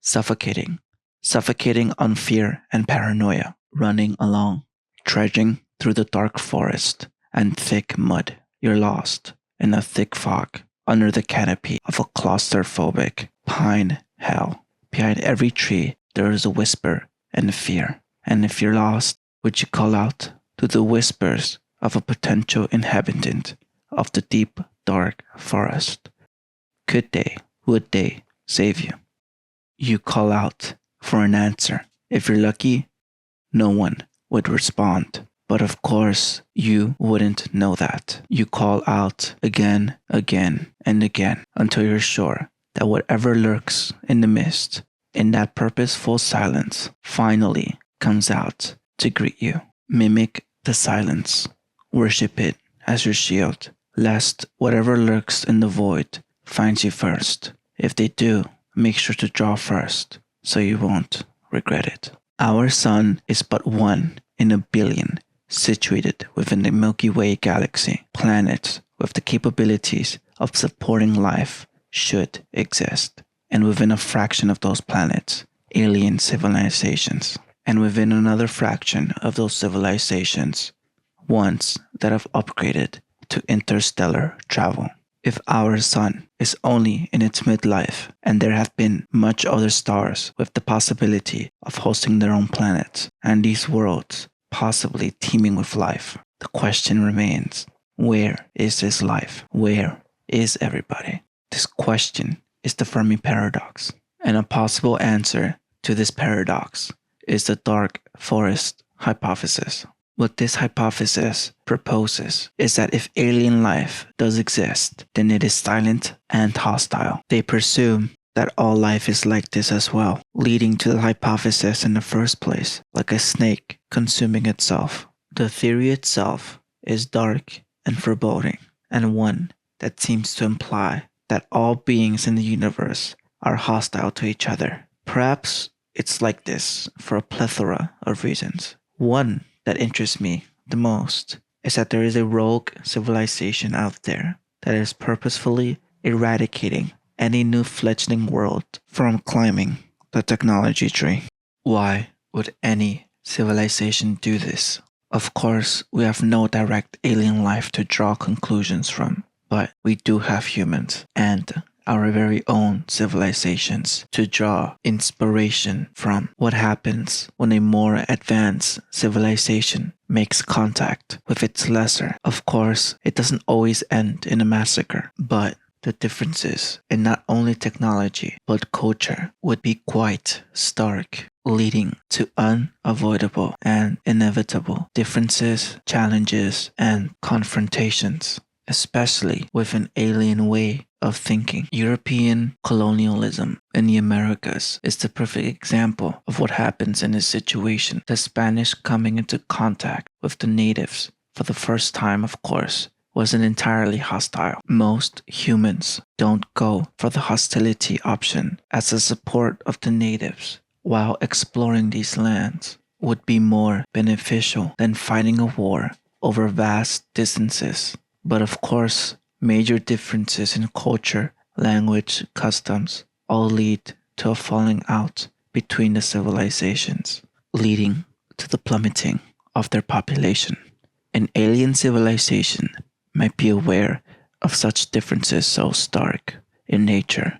suffocating on fear and paranoia, running along, trudging through the dark forest and thick mud. You're lost in a thick fog under the canopy of a claustrophobic pine hell. Behind every tree there is a whisper and a fear. And if you're lost, would you call out to the whispers of a potential inhabitant of the deep, dark forest? Could they, would they save you? You call out for an answer. If you're lucky, no one would respond. But of course, you wouldn't know that. You call out again, and again, until you're sure that whatever lurks in the mist, in that purposeful silence, finally comes out to greet you. Mimic the silence. Worship it as your shield, lest whatever lurks in the void finds you first. If they do, make sure to draw first, so you won't regret it. Our sun is but one in a billion, situated within the Milky Way galaxy. Planets with the capabilities of supporting life should exist. And within a fraction of those planets, alien civilizations. And within another fraction of those civilizations, ones that have upgraded to interstellar travel. If our sun is only in its midlife, and there have been much other stars with the possibility of hosting their own planets, and these worlds possibly teeming with life, the question remains, where is this life? Where is everybody? This question is the Fermi paradox. And a possible answer to this paradox is the dark forest hypothesis. What this hypothesis proposes is that if alien life does exist, then it is silent and hostile. They presume that all life is like this as well, leading to the hypothesis in the first place, like a snake consuming itself. The theory itself is dark and foreboding, and one that seems to imply that all beings in the universe are hostile to each other. Perhaps it's like this for a plethora of reasons. One that interests me the most is that there is a rogue civilization out there that is purposefully eradicating any new fledgling world from climbing the technology tree. Why would any civilization do this? Of course, we have no direct alien life to draw conclusions from, but we do have humans and our very own civilizations to draw inspiration from. What happens when a more advanced civilization makes contact with its lesser? Of course, it doesn't always end in a massacre, but the differences in not only technology but culture would be quite stark, leading to unavoidable and inevitable differences, challenges, and confrontations, especially with an alien way of thinking. European colonialism in the Americas is the perfect example of what happens in this situation. The Spanish coming into contact with the natives for the first time, of course, wasn't entirely hostile. Most humans don't go for the hostility option, as the support of the natives while exploring these lands would be more beneficial than fighting a war over vast distances. But of course, major differences in culture, language, customs all lead to a falling out between the civilizations, leading to the plummeting of their population. An alien civilization might be aware of such differences so stark in nature.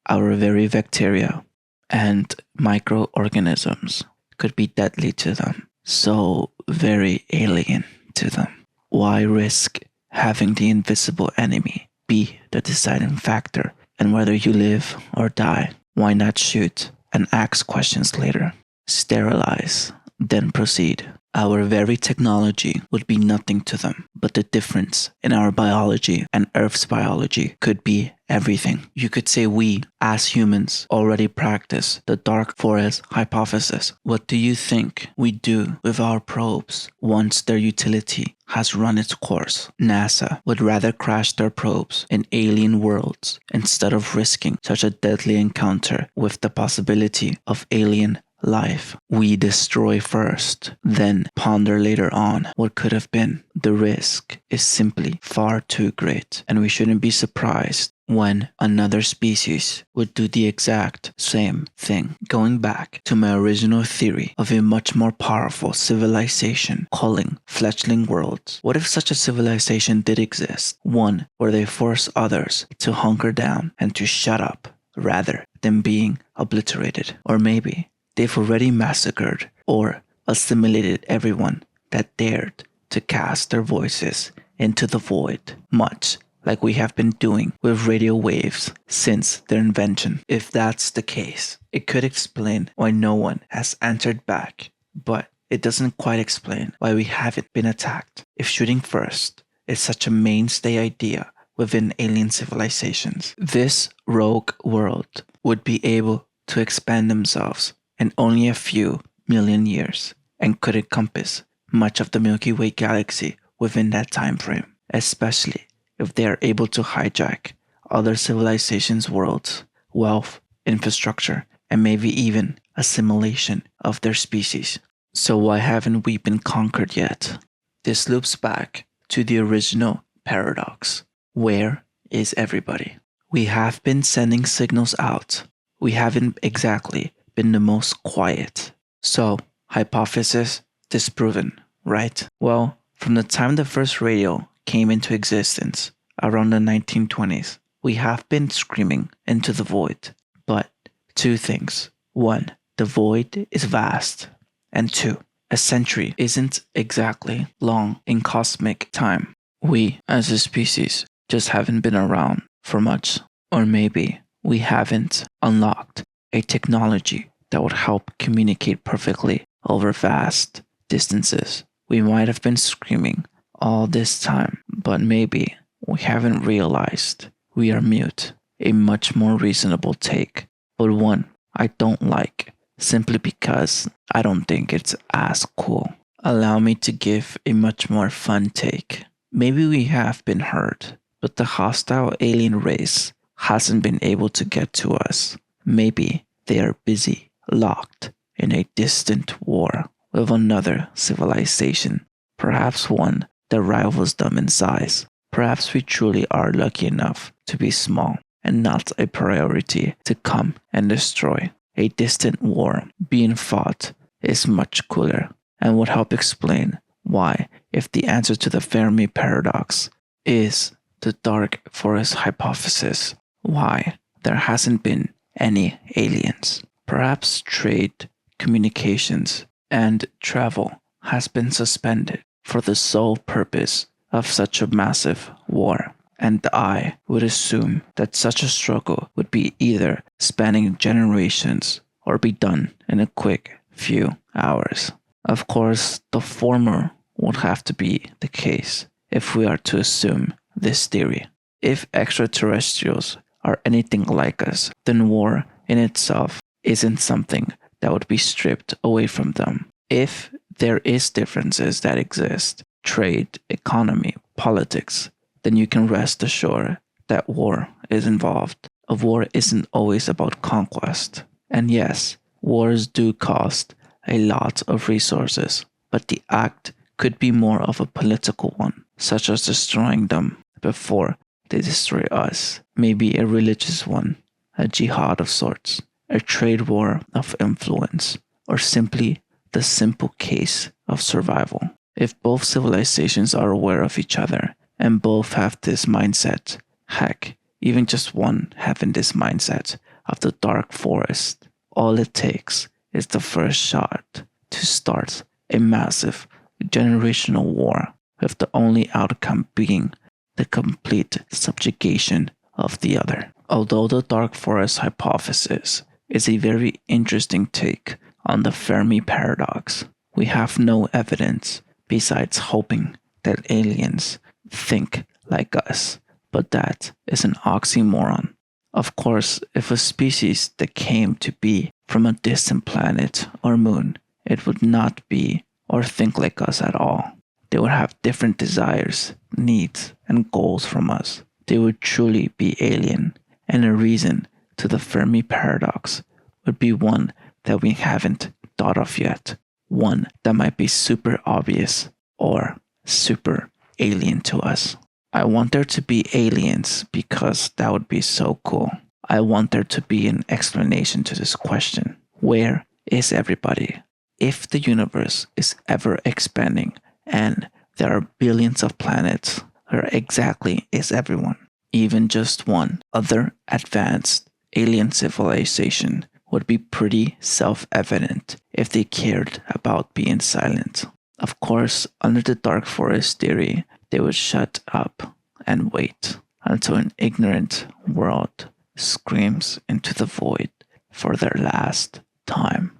Our very bacteria and microorganisms could be deadly to them, so very alien to them. Why risk having the invisible enemy be the deciding factor in whether you live or die? Why not shoot and ask questions later? Sterilize, then proceed. Our very technology would be nothing to them, but the difference in our biology and Earth's biology could be everything. You could say we, as humans, already practice the dark forest hypothesis. What do you think we do with our probes once their utility has run its course? NASA would rather crash their probes in alien worlds instead of risking such a deadly encounter with the possibility of alien life. We destroy first, then ponder later on what could have been. The risk is simply far too great, and we shouldn't be surprised when another species would do the exact same thing. Going back to my original theory of a much more powerful civilization calling fledgling worlds, what if such a civilization did exist? One where they force others to hunker down and to shut up rather than being obliterated. Or maybe they've already massacred or assimilated everyone that dared to cast their voices into the void, much like we have been doing with radio waves since their invention. If that's the case, it could explain why no one has answered back, but it doesn't quite explain why we haven't been attacked. If shooting first is such a mainstay idea within alien civilizations, this rogue world would be able to expand themselves in only a few million years and could encompass much of the Milky Way galaxy within that time frame, especially if they are able to hijack other civilizations' worlds, wealth, infrastructure, and maybe even assimilation of their species. So why haven't we been conquered yet? This loops back to the original paradox. Where is everybody? We have been sending signals out. We haven't exactly been the most quiet. So, hypothesis disproven, right? Well, from the time the first radio came into existence, around the 1920s, we have been screaming into the void. But two things. One, the void is vast. And two, a century isn't exactly long in cosmic time. We, as a species, just haven't been around for much. Or maybe we haven't unlocked a technology that would help communicate perfectly over vast distances. We might have been screaming all this time, but maybe we haven't realized we are mute. A much more reasonable take, but one I don't like, simply because I don't think it's as cool. Allow me to give a much more fun take. Maybe we have been heard, but the hostile alien race hasn't been able to get to us. Maybe they are busy, locked in a distant war with another civilization, perhaps one that rivals them in size. Perhaps we truly are lucky enough to be small and not a priority to come and destroy. A distant war being fought is much cooler and would help explain why, if the answer to the Fermi paradox is the dark forest hypothesis, why there hasn't been any aliens. Perhaps trade, communications, and travel has been suspended for the sole purpose of such a massive war. And I would assume that such a struggle would be either spanning generations or be done in a quick few hours. Of course, the former would have to be the case if we are to assume this theory. If extraterrestrials are anything like us, then war in itself isn't something that would be stripped away from them. If there is differences that exist, trade, economy, politics, then you can rest assured that war is involved. A war isn't always about conquest. And yes, wars do cost a lot of resources, but the act could be more of a political one, such as destroying them before they destroy us. Maybe a religious one, a jihad of sorts, a trade war of influence, or simply the simple case of survival. If both civilizations are aware of each other and both have this mindset, heck, even just one having this mindset of the dark forest, all it takes is the first shot to start a massive generational war, with the only outcome being the complete subjugation of the other. Although the dark forest hypothesis is a very interesting take on the Fermi paradox, we have no evidence besides hoping that aliens think like us, but that is an oxymoron. Of course, if a species that came to be from a distant planet or moon, it would not be or think like us at all. They would have different desires, needs, and goals from us. They would truly be alien, and a reason to the Fermi paradox would be one that we haven't thought of yet. One that might be super obvious or super alien to us. I want there to be aliens because that would be so cool. I want there to be an explanation to this question. Where is everybody? If the universe is ever expanding and there are billions of planets, where exactly is everyone? Even just one other advanced alien civilization would be pretty self-evident if they cared about being silent. Of course, under the dark forest theory, they would shut up and wait until an ignorant world screams into the void for their last time.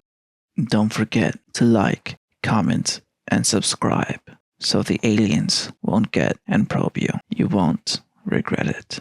Don't forget to like, comment, and subscribe so the aliens won't get and probe you. You won't regret it.